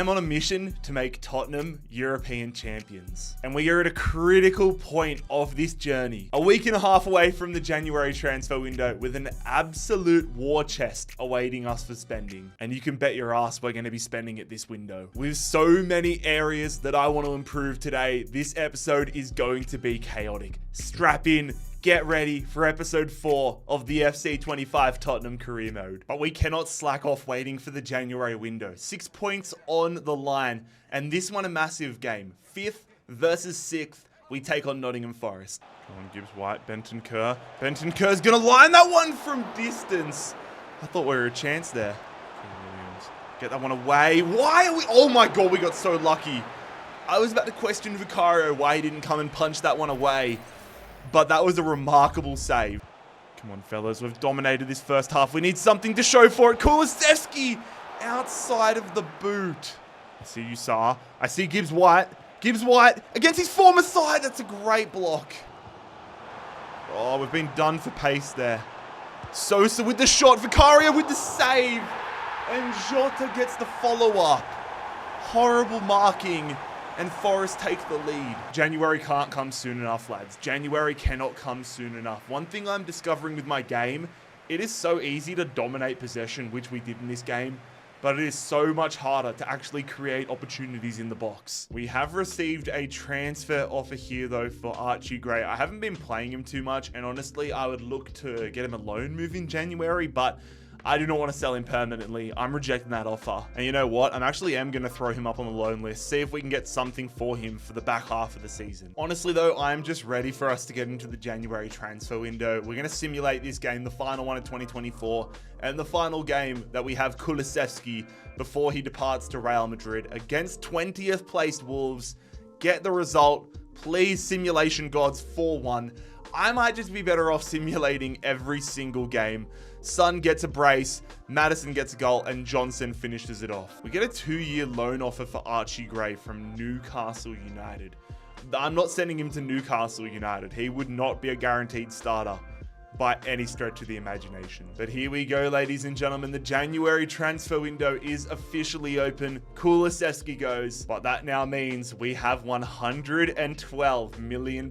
am on a mission to make Tottenham European champions. And we are at a critical point of this journey. A week and a half away from the January transfer window with an absolute war chest awaiting us for spending. And you can bet your ass we're going to be spending it this window. With so many areas that I want to improve today, this episode is going to be chaotic. Strap in. Get ready for episode 4 of the FC25 Tottenham career mode. But we cannot slack off waiting for the January window. 6 points on the line, and this one a massive game. 5th versus 6th, we take on Nottingham Forest. Come on, Gibbs White, Benton Kerr. Benton Kerr's gonna line that one from distance. I thought we were a chance there. Williams, get that one away. Why are we? Oh my God, we got so lucky. I was about to question Vicario why he didn't come and punch that one away. But that was a remarkable save. Come on, fellas. We've dominated this first half. We need something to show for it. Kulusevski outside of the boot. I see you, Saar. I see Gibbs White. Gibbs White against his former side. That's a great block. Oh, we've been done for pace there. Sosa with the shot. Vicario with the save. And Jota gets the follow-up. Horrible marking. And Forest take the lead. January can't come soon enough, lads. January cannot come soon enough. One thing I'm discovering with my game, it is so easy to dominate possession, which we did in this game, but it is so much harder to actually create opportunities in the box. We have received a transfer offer here, though, for Archie Gray. I haven't been playing him too much, and honestly, I would look to get him a loan move in January, but I do not want to sell him permanently. I'm rejecting that offer. And you know what? I actually am going to throw him up on the loan list, see if we can get something for him for the back half of the season. Honestly, though, I'm just ready for us to get into the January transfer window. We're going to simulate this game, the final one in 2024, and the final game that we have Kulusevski before he departs to Real Madrid against 20th placed Wolves. Get the result. Please, simulation gods, 4-1. I might just be better off simulating every single game. Son gets a brace, Madison gets a goal, and Johnson finishes it off. We get a 2-year loan offer for Archie Gray from Newcastle United. I'm not sending him to Newcastle United. He would not be a guaranteed starter by any stretch of the imagination. But here we go, ladies and gentlemen. The January transfer window is officially open. Kulusevski goes, but that now means we have £112 million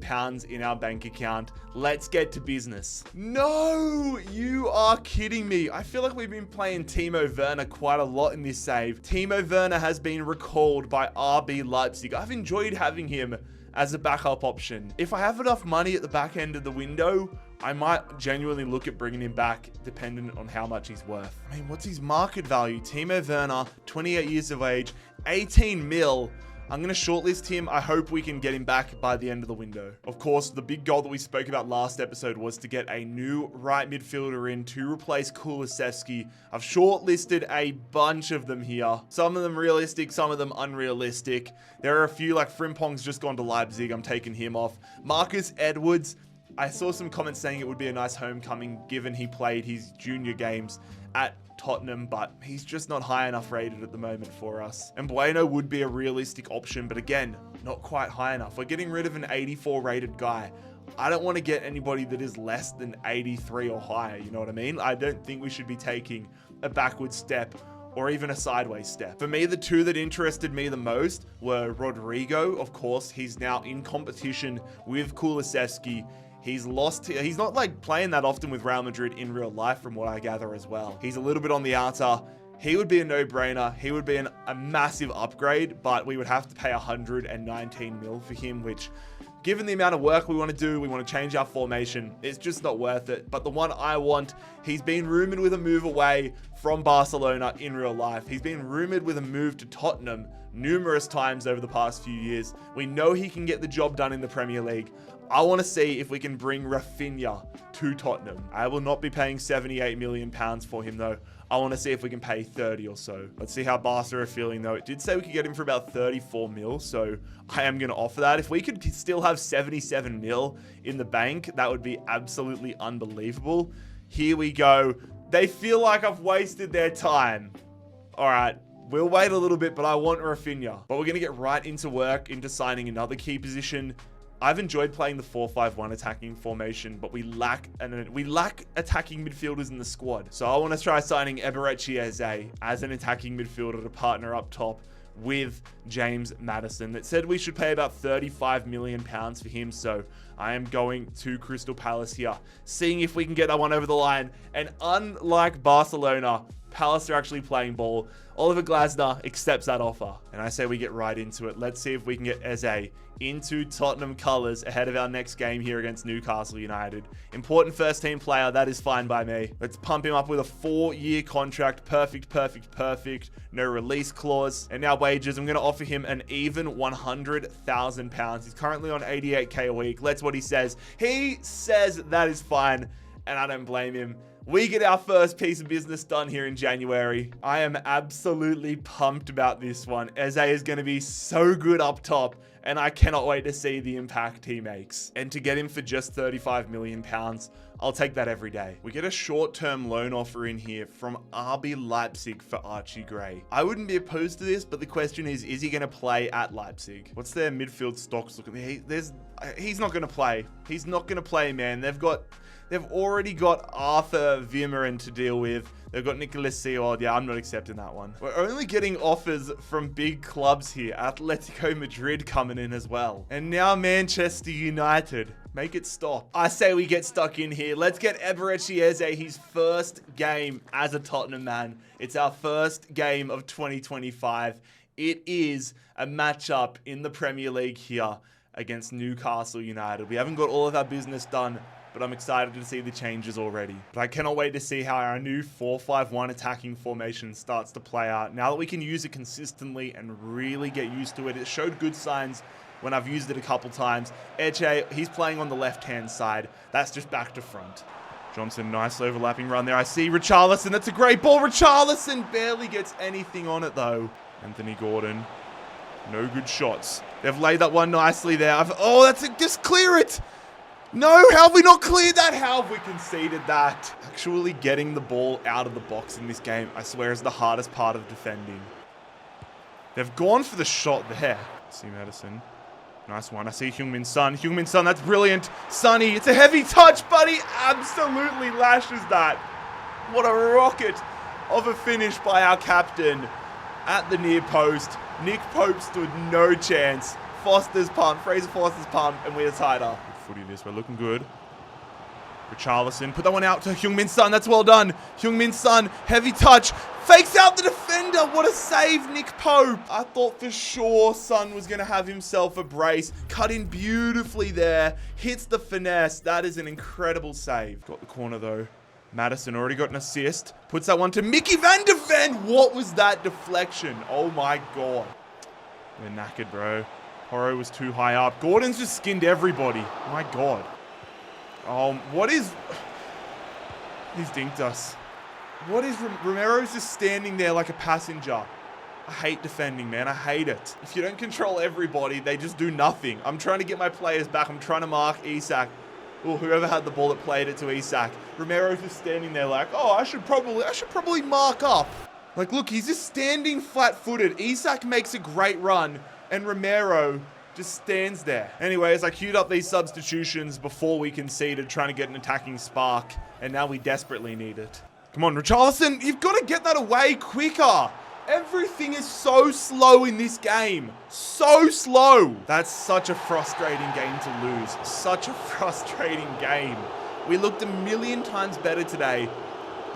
in our bank account. Let's get to business. No, you are kidding me. I feel like we've been playing Timo Werner quite a lot in this save. Timo Werner has been recalled by RB Leipzig. I've enjoyed having him as a backup option. If I have enough money at the back end of the window, I might genuinely look at bringing him back, dependent on how much he's worth. I mean, what's his market value? Timo Werner, 28 years of age, 18 mil. I'm going to shortlist him. I hope we can get him back by the end of the window. Of course, the big goal that we spoke about last episode was to get a new right midfielder in to replace Kulusevski. I've shortlisted a bunch of them here. Some of them realistic, some of them unrealistic. There are a few, like Frimpong's just gone to Leipzig. I'm taking him off. Marcus Edwards. I saw some comments saying it would be a nice homecoming given he played his junior games at Tottenham, but he's just not high enough rated at the moment for us. And Bueno would be a realistic option, but again, not quite high enough. We're getting rid of an 84 rated guy. I don't want to get anybody that is less than 83 or higher, you know what I mean? I don't think we should be taking a backward step or even a sideways step. For me, the two that interested me the most were Rodrigo. Of course, he's now in competition with Kulusevski. He's not like playing that often with Real Madrid in real life from what I gather as well. He's a little bit on the outer. He would be a no-brainer. He would be a massive upgrade, but we would have to pay 119 mil for him, which given the amount of work we want to do, we want to change our formation, it's just not worth it. But the one I want, he's been rumored with a move away from Barcelona in real life. He's been rumored with a move to Tottenham numerous times over the past few years. We know he can get the job done in the Premier League. I want to see if we can bring Rafinha to Tottenham. I will not be paying £78 million for him, though. I want to see if we can pay 30 or so. Let's see how Barca are feeling, though. It did say we could get him for about 34 mil, so I am going to offer that. If we could still have 77 mil in the bank, that would be absolutely unbelievable. Here we go. They feel like I've wasted their time. All right. We'll wait a little bit, but I want Rafinha. But we're going to get right into work, into signing another key position. I've enjoyed playing the 4-5-1 attacking formation, but we lack attacking midfielders in the squad. So I want to try signing Eberechi Eze as an attacking midfielder to partner up top with James Maddison that said we should pay about £35 million for him. So I am going to Crystal Palace here, seeing if we can get that one over the line. And unlike Barcelona, Palace are actually playing ball. Oliver Glasner accepts that offer. And I say we get right into it. Let's see if we can get Eze into Tottenham colours ahead of our next game here against Newcastle United. Important first team player, that is fine by me. Let's pump him up with a 4-year contract. Perfect, perfect, perfect. No release clause. And now wages, I'm going to offer him an even £100,000. He's currently on 88k a week. That's what he says. He says that is fine, and I don't blame him. We get our first piece of business done here in January. I am absolutely pumped about this one. Eze is going to be so good up top, and I cannot wait to see the impact he makes. And to get him for just £35 million, I'll take that every day. We get a short-term loan offer in here from RB Leipzig for Archie Gray. I wouldn't be opposed to this, but the question is he going to play at Leipzig? What's their midfield stocks looking? He's not going to play. He's not going to play, man. They've already got Arthur Vimeren to deal with. They've got Nicolas Seod. Yeah, I'm not accepting that one. We're only getting offers from big clubs here. Atletico Madrid coming in as well. And now Manchester United. Make it stop. I say we get stuck in here. Let's get Eberechi Eze his first game as a Tottenham man. It's our first game of 2025. It is a matchup in the Premier League here against Newcastle United. We haven't got all of our business done, but I'm excited to see the changes already. But I cannot wait to see how our new 4-5-1 attacking formation starts to play out. Now that we can use it consistently and really get used to it, it showed good signs when I've used it a couple times. Eche, he's playing on the left-hand side. That's just back to front. Johnson, nice overlapping run there. I see Richarlison. That's a great ball. Richarlison barely gets anything on it, though. Anthony Gordon. No good shots. They've laid that one nicely there. Just clear it. No, how have we not cleared that? How have we conceded that? Actually getting the ball out of the box in this game, I swear, is the hardest part of defending. They've gone for the shot there. See Madison. Nice one. I see Heung-min Son. Heung-min Son, that's brilliant. Sonny, it's a heavy touch, but he absolutely lashes that. What a rocket of a finish by our captain at the near post. Nick Pope stood no chance. Foster's pumped, Fraser Foster's pumped, and we're tied up. Good footy this, we're looking good. Richarlison, put that one out to Heung-min Son, that's well done. Heung-min Son, heavy touch, fakes out the defender, what a save, Nick Pope. I thought for sure Son was going to have himself a brace, cut in beautifully there, hits the finesse, that is an incredible save. Got the corner though. Madison already got an assist, puts that one to Mickey van de Ven. What was that deflection? Oh my God. We're knackered, bro. Porro was too high up. Gordon's just skinned everybody. My God. What is... He's dinked us. What is... Romero's just standing there like a passenger. I hate defending, man. I hate it. If you don't control everybody, they just do nothing. I'm trying to get my players back. I'm trying to mark Isak. Or whoever had the ball that played it to Isak. Romero's just standing there like, oh, I should probably mark up. Like, look, he's just standing flat-footed. Isak makes a great run, and Romero just stands there. Anyways, I queued up these substitutions before we conceded, trying to get an attacking spark, and now we desperately need it. Come on, Richarlison, you've got to get that away quicker. Everything is so slow in this game. So slow. That's such a frustrating game to lose. Such a frustrating game. We looked a million times better today.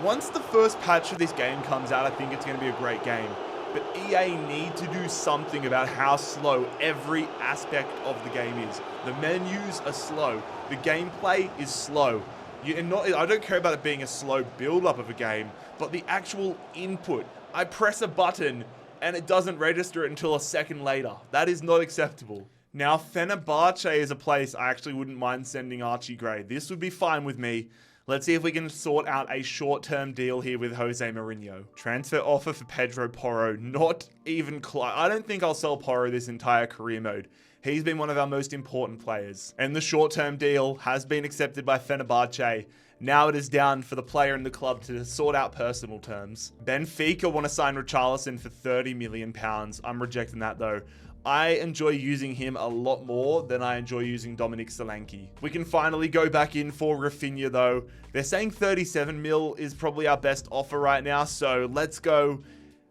Once the first patch of this game comes out, I think it's going to be a great game. But EA need to do something about how slow every aspect of the game is. The menus are slow. The gameplay is slow. I don't care about it being a slow build-up of a game, but the actual input. I press a button and it doesn't register it until a second later. That is not acceptable. Now, Fenerbahce is a place I actually wouldn't mind sending Archie Gray. This would be fine with me. Let's see if we can sort out a short-term deal here with Jose Mourinho. Transfer offer for Pedro Porro, not even close. I don't think I'll sell Porro this entire career mode. He's been one of our most important players. And the short-term deal has been accepted by Fenerbahce. Now it is down for the player and the club to sort out personal terms. Benfica want to sign Richarlison for £30 million. I'm rejecting that though. I enjoy using him a lot more than I enjoy using Dominic Solanke. We can finally go back in for Rafinha though. They're saying 37 mil is probably our best offer right now, so let's go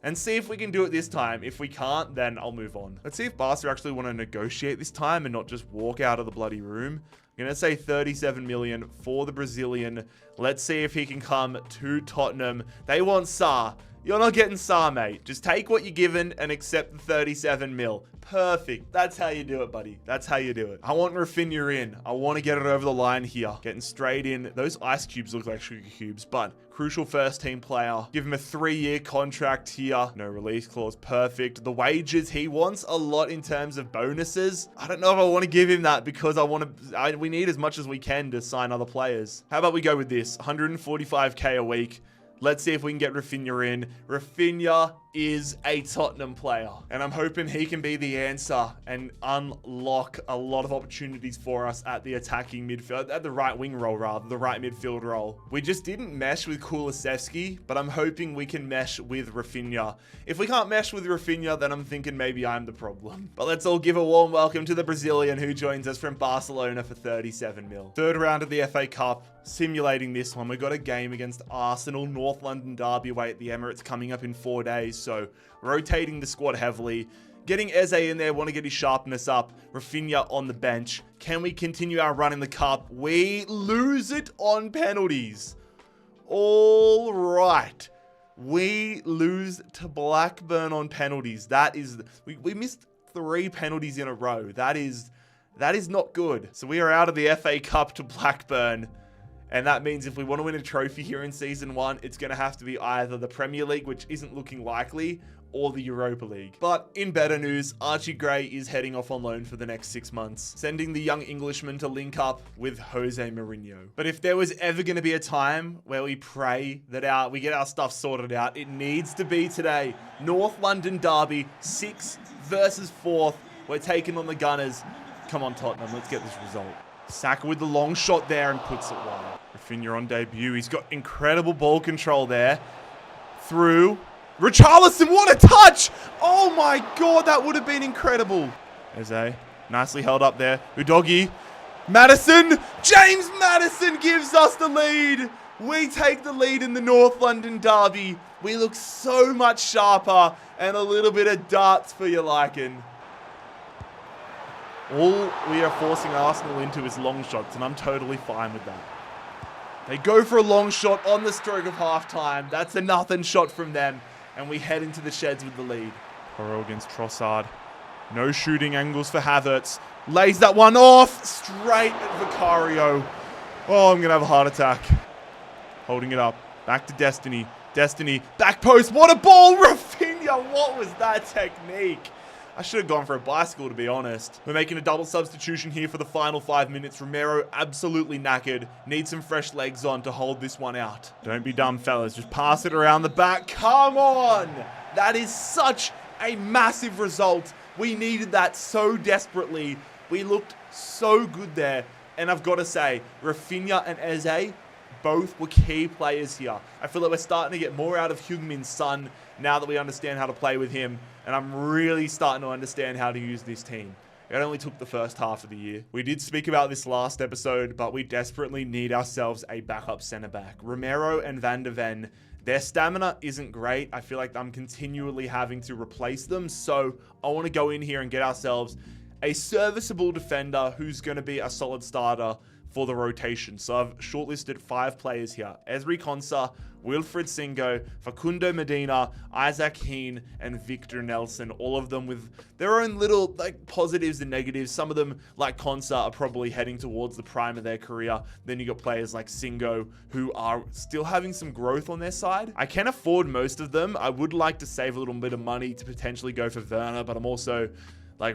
and see if we can do it this time. If we can't, then I'll move on. Let's see if Barca actually want to negotiate this time and not just walk out of the bloody room. I'm going to say 37 million for the Brazilian. Let's see if he can come to Tottenham. They want Sa. You're not getting Sa, mate. Just take what you're given and accept the 37 mil. Perfect. That's how you do it, buddy. That's how you do it. I want Rafinha in. I want to get it over the line here. Getting straight in. Those ice cubes look like sugar cubes, but crucial first team player. Give him a 3-year contract here. No release clause. Perfect. The wages, he wants a lot in terms of bonuses. I don't know if I want to give him that because we need as much as we can to sign other players. How about we go with this? 145k a week. Let's see if we can get Rafinha in. Rafinha is a Tottenham player, and I'm hoping he can be the answer and unlock a lot of opportunities for us at the attacking midfield, at the right wing role rather, the right midfield role. We just didn't mesh with Kulusevski, but I'm hoping we can mesh with Rafinha. If we can't mesh with Rafinha, then I'm thinking maybe I'm the problem. But let's all give a warm welcome to the Brazilian who joins us from Barcelona for 37 mil. Third round of the FA Cup. Simulating this one, we've got a game against Arsenal, North London derby away at the Emirates coming up in 4 days, so rotating the squad heavily. Getting Eze in there, want to get his sharpness up. Rafinha on the bench. Can we continue our run in the cup? We lose it on penalties. All right. We lose to Blackburn on penalties. That is, we missed 3 penalties in a row. That is not good. So we are out of the FA Cup to Blackburn. And that means if we want to win a trophy here in Season 1, it's going to have to be either the Premier League, which isn't looking likely, or the Europa League. But in better news, Archie Gray is heading off on loan for the next 6 months, sending the young Englishman to link up with Jose Mourinho. But if there was ever going to be a time where we pray that we get our stuff sorted out, it needs to be today. North London derby, 6th versus 4th. We're taking on the Gunners. Come on, Tottenham, let's get this result. Saka with the long shot there and puts it wide. Rafinha on debut. He's got incredible ball control there. Through. Richarlison, what a touch! Oh my god, that would have been incredible. Eze, nicely held up there. Udogie. Maddison! James Maddison gives us the lead! We take the lead in the North London derby. We look so much sharper and a little bit of darts for your liking. All we are forcing Arsenal into is long shots, and I'm totally fine with that. They go for a long shot on the stroke of halftime. That's a nothing shot from them, and we head into the sheds with the lead. Porro against Trossard. No shooting angles for Havertz. Lays that one off straight at Vicario. Oh, I'm going to have a heart attack. Holding it up. Back to Destiny. Destiny. Back post. What a ball. Rafinha. What was that technique? I should have gone for a bicycle, to be honest. We're making a double substitution here for the final 5 minutes. Romero absolutely knackered. Needs some fresh legs on to hold this one out. Don't be dumb, fellas. Just pass it around the back. Come on! That is such a massive result. We needed that so desperately. We looked so good there. And I've got to say, Rafinha and Eze both were key players here. I feel like we're starting to get more out of Heung-Min Son now that we understand how to play with him. And I'm really starting to understand how to use this team. It only took the first half of the year. We did speak about this last episode, but we desperately need ourselves a backup centre-back. Romero and Van de Ven, their stamina isn't great. I feel like I'm continually having to replace them. So I want to go in here and get ourselves a serviceable defender who's going to be a solid starter for the rotation. So I've shortlisted 5 players here. Ezri Konsa, Wilfred Singo, Facundo Medina, Isaac Heen, and Victor Nelson. All of them with their own little positives and negatives. Some of them, like Konsa, are probably heading towards the prime of their career. Then you got players like Singo, who are still having some growth on their side. I can afford most of them. I would like to save a little bit of money to potentially go for Werner, but I'm also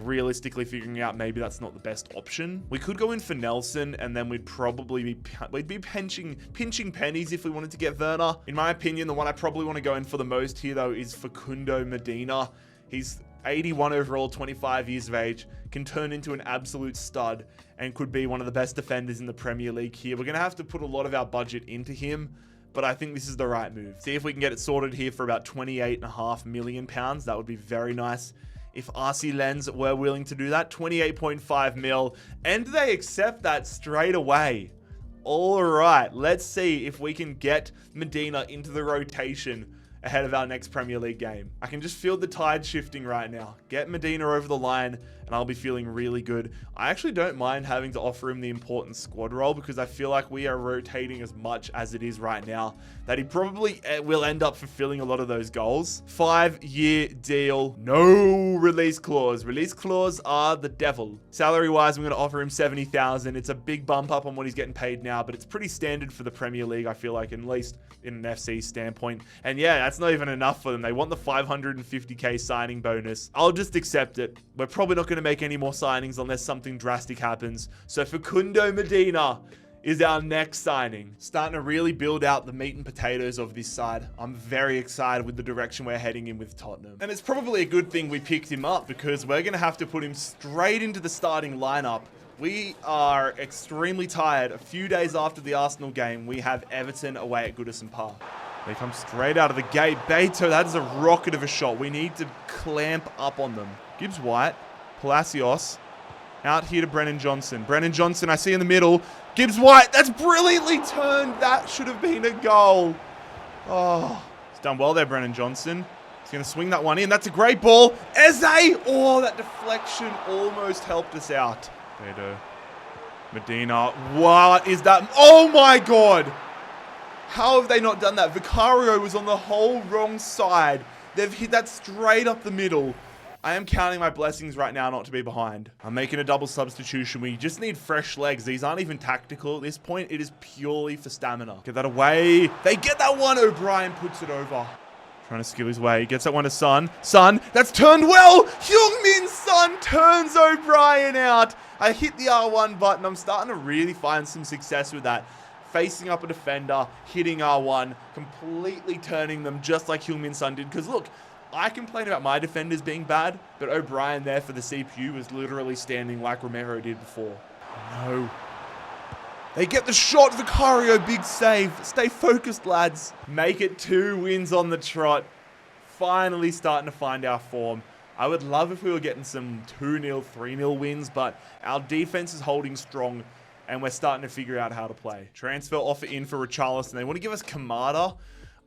realistically figuring out maybe that's not the best option. We could go in for Nelson, and then we'd probably be pinching pennies if we wanted to get Werner. In my opinion, the one I probably want to go in for the most here, though, is Facundo Medina. He's 81 overall, 25 years of age, can turn into an absolute stud, and could be one of the best defenders in the Premier League here. We're going to have to put a lot of our budget into him, but I think this is the right move. See if we can get it sorted here for about £28.5 million. That would be very nice. If RC Lens were willing to do that, 28.5 mil, and they accept that straight away. All right, let's see if we can get Medina into the rotation ahead of our next Premier League game. I can just feel the tide shifting right now. Get Medina over the line and I'll be feeling really good. I actually don't mind having to offer him the important squad role because I feel like we are rotating as much as it is right now that he probably will end up fulfilling a lot of those goals. 5-year deal, no release clause. Release clause are the devil. Salary wise, I'm going to offer him 70,000. It's a big bump up on what he's getting paid now, but it's pretty standard for the Premier League, I feel like, at least in an FC standpoint. And yeah, that's not even enough for them. They want the 550k signing bonus. I'll just accept it. We're probably not going to make any more signings unless something drastic happens. So Facundo Medina is our next signing. Starting to really build out the meat and potatoes of this side. I'm very excited with the direction we're heading in with Tottenham. And it's probably a good thing we picked him up because we're going to have to put him straight into the starting lineup. We are extremely tired. A few days after the Arsenal game, we have Everton away at Goodison Park. They come straight out of the gate. Beto, that is a rocket of a shot. We need to clamp up on them. Gibbs White, Palacios, out here to Brennan Johnson. Brennan Johnson, I see in the middle. Gibbs White, that's brilliantly turned. That should have been a goal. Oh, he's done well there, Brennan Johnson. He's going to swing that one in. That's a great ball. Eze! Oh, that deflection almost helped us out. Beto. Medina. What is that? Oh my God. How have they not done that? Vicario was on the whole wrong side. They've hit that straight up the middle. I am counting my blessings right now not to be behind. I'm making a double substitution. We just need fresh legs. These aren't even tactical at this point. It is purely for stamina. Get that away. They get that one. O'Brien puts it over. Trying to skill his way. Gets that one to Son. Son, that's turned well. Heung-min Son turns O'Brien out. I hit the R1 button. I'm starting to really find some success with that. Facing up a defender, hitting R1, completely turning them just like Heung-min Son did. Because look, I complain about my defenders being bad, but O'Brien there for the CPU was literally standing like Romero did before. No. They get the shot. Vicario, big save. Stay focused, lads. Make it 2 wins on the trot. Finally starting to find our form. I would love if we were getting some 2-0, 3-0 wins, but our defense is holding strong and we're starting to figure out how to play. Transfer offer in for Richarlison. They want to give us Kamada.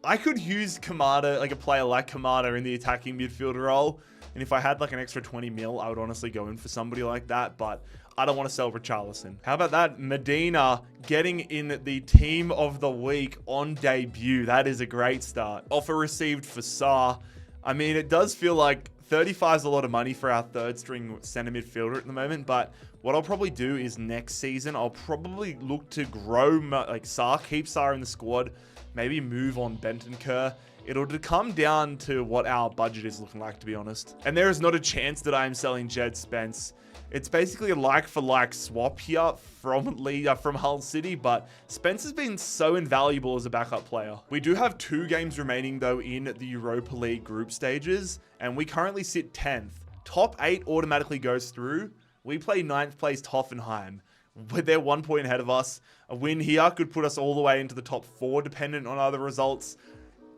I could use Kamada, like a player like Kamada in the attacking midfielder role. And if I had like an extra 20 mil, I would honestly go in for somebody like that. But I don't want to sell Richarlison. How about that? Medina getting in the team of the week on debut. That is a great start. Offer received for Sarr. I mean, it does feel like 35 is a lot of money for our third string center midfielder at the moment. But what I'll probably do is next season, I'll probably look to grow like Sarr, keep Sarr in the squad. Maybe move on Bentancur. It'll come down to what our budget is looking like, to be honest. And there is not a chance that I am selling Jed Spence. It's basically a like-for-like swap here from Hull City, but Spence has been so invaluable as a backup player. We do have 2 games remaining, though, in the Europa League group stages, and we currently sit 10th. Top 8 automatically goes through. We play 9th place Hoffenheim. They're 1 point ahead of us. A win here could put us all the way into the top 4, dependent on other results.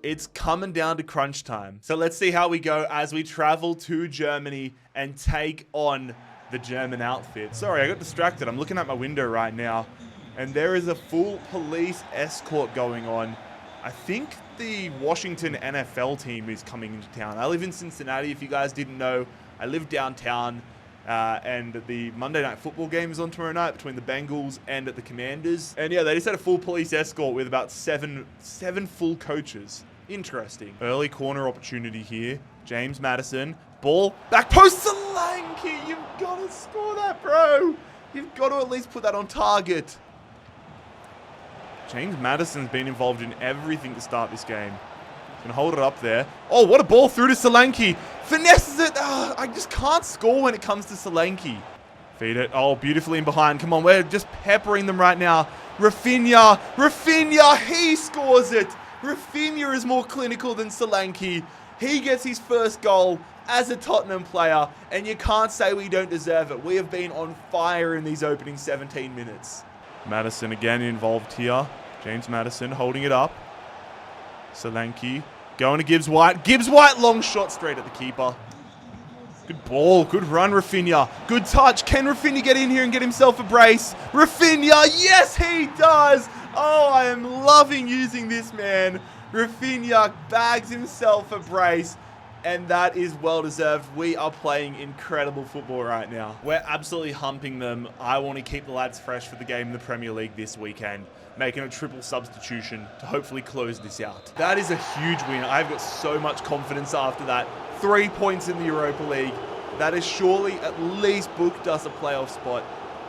It's coming down to crunch time. So let's see how we go as we travel to Germany and take on the German outfit. Sorry, I got distracted. I'm looking at my window right now, and there is a full police escort going on. I think the Washington NFL team is coming into town. I live in Cincinnati, if you guys didn't know. I live downtown. And the Monday Night Football game is on tomorrow night between the Bengals and the Commanders. And yeah, they just had a full police escort with about seven full coaches. Interesting. Early corner opportunity here. James Maddison. Ball. Back post. Solanke. You've got to score that, bro. You've got to at least put that on target. James Maddison's been involved in everything to start this game. Gonna hold it up there. Oh, what a ball through to Solanke. Finesses it. I just can't score when it comes to Solanke. Feed it. Oh, beautifully in behind. Come on, we're just peppering them right now. Rafinha. Rafinha, he scores it. Rafinha is more clinical than Solanke. He gets his first goal as a Tottenham player, and you can't say we don't deserve it. We have been on fire in these opening 17 minutes. Maddison again involved here. James Maddison holding it up. Solanke going to Gibbs White. Gibbs White, long shot straight at the keeper. Good ball. Good run, Rafinha. Good touch. Can Rafinha get in here and get himself a brace? Rafinha, yes, he does. Oh, I am loving using this man. Rafinha bags himself a brace, and that is well deserved. We are playing incredible football right now. We're absolutely humping them. I want to keep the lads fresh for the game in the Premier League this weekend, making a triple substitution to hopefully close this out. That is a huge win. I've got so much confidence after that. 3 points in the Europa League. That has surely at least booked us a playoff spot.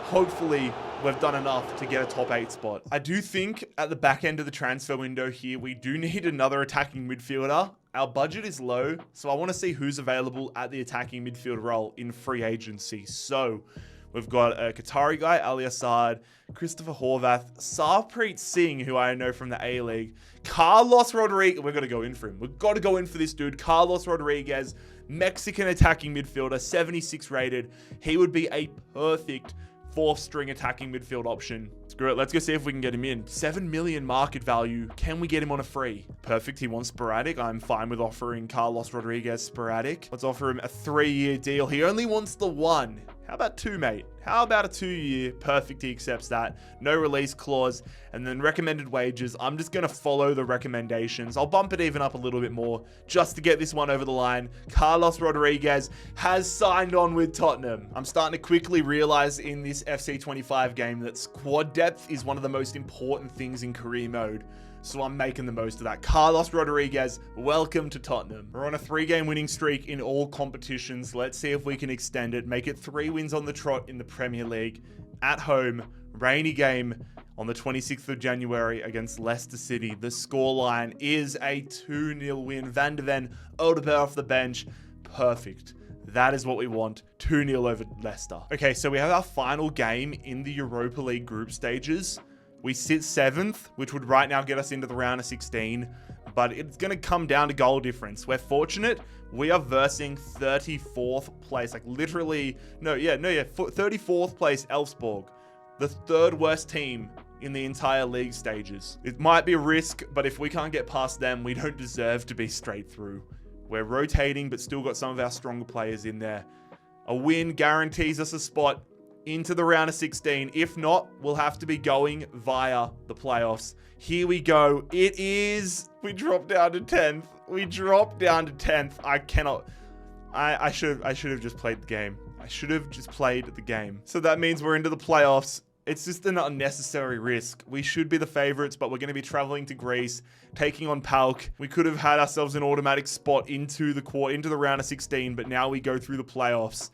Hopefully, we've done enough to get a top 8 spot. I do think at the back end of the transfer window here, we do need another attacking midfielder. Our budget is low, so I want to see who's available at the attacking midfield role in free agency. So we've got a Qatari guy, Ali Assad, Christopher Horvath, Sarpreet Singh, who I know from the A-League, Carlos Rodriguez. We've got to go in for him. We've got to go in for this dude, Carlos Rodriguez, Mexican attacking midfielder, 76 rated. He would be a perfect 4th string attacking midfield option. Screw it, let's go see if we can get him in. 7 million market value. Can we get him on a free? Perfect, he wants sporadic. I'm fine with offering Carlos Rodriguez sporadic. Let's offer him a 3-year deal. He only wants the 1. How about 2, mate? How about a 2-year? Perfect, he accepts that. No release clause. And then recommended wages. I'm just going to follow the recommendations. I'll bump it even up a little bit more just to get this one over the line. Carlos Rodriguez has signed on with Tottenham. I'm starting to quickly realize in this FC25 game that squad depth is one of the most important things in career mode. So I'm making the most of that. Carlos Rodriguez, welcome to Tottenham. We're on a 3-game winning streak in all competitions. Let's see if we can extend it. Make it 3 wins on the trot in the Premier League. At home, rainy game on the 26th of January against Leicester City. The scoreline is a 2-0 win. Van de Ven, Odegaard off the bench. Perfect. That is what we want. 2-0 over Leicester. Okay, so we have our final game in the Europa League group stages. We sit 7th, which would right now get us into the round of 16, but it's going to come down to goal difference. We're fortunate. We are versing 34th place, like literally, 34th place Elfsborg, the 3rd worst team in the entire league stages. It might be a risk, but if we can't get past them, we don't deserve to be straight through. We're rotating, but still got some of our stronger players in there. A win guarantees us a spot into the round of 16. If not, we'll have to be going via the playoffs. Here we go. It is... We dropped down to 10th. We dropped down to 10th. I cannot... I should have just played the game. I should have just played the game. So that means we're into the playoffs. It's just an unnecessary risk. We should be the favorites, but we're going to be traveling to Greece, taking on PAOK. We could have had ourselves an automatic spot into the round of 16, but now we go through the playoffs.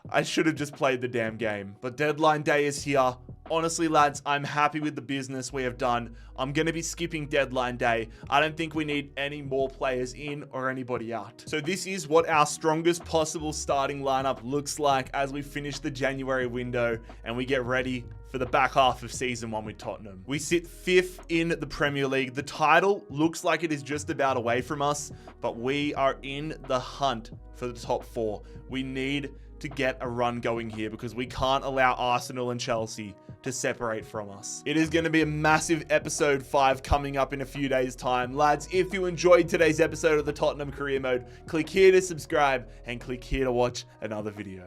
I should have just played the damn game. But deadline day is here. Honestly, lads, I'm happy with the business we have done. I'm going to be skipping deadline day. I don't think we need any more players in or anybody out. So this is what our strongest possible starting lineup looks like as we finish the January window and we get ready for the back half of season 1 with Tottenham. We sit 5th in the Premier League. The title looks like it is just about away from us, but we are in the hunt for the top 4. We need to get a run going here because we can't allow Arsenal and Chelsea to separate from us. It is going to be a massive episode 5 coming up in a few days' time. Lads, if you enjoyed today's episode of the Tottenham Career Mode, click here to subscribe and click here to watch another video.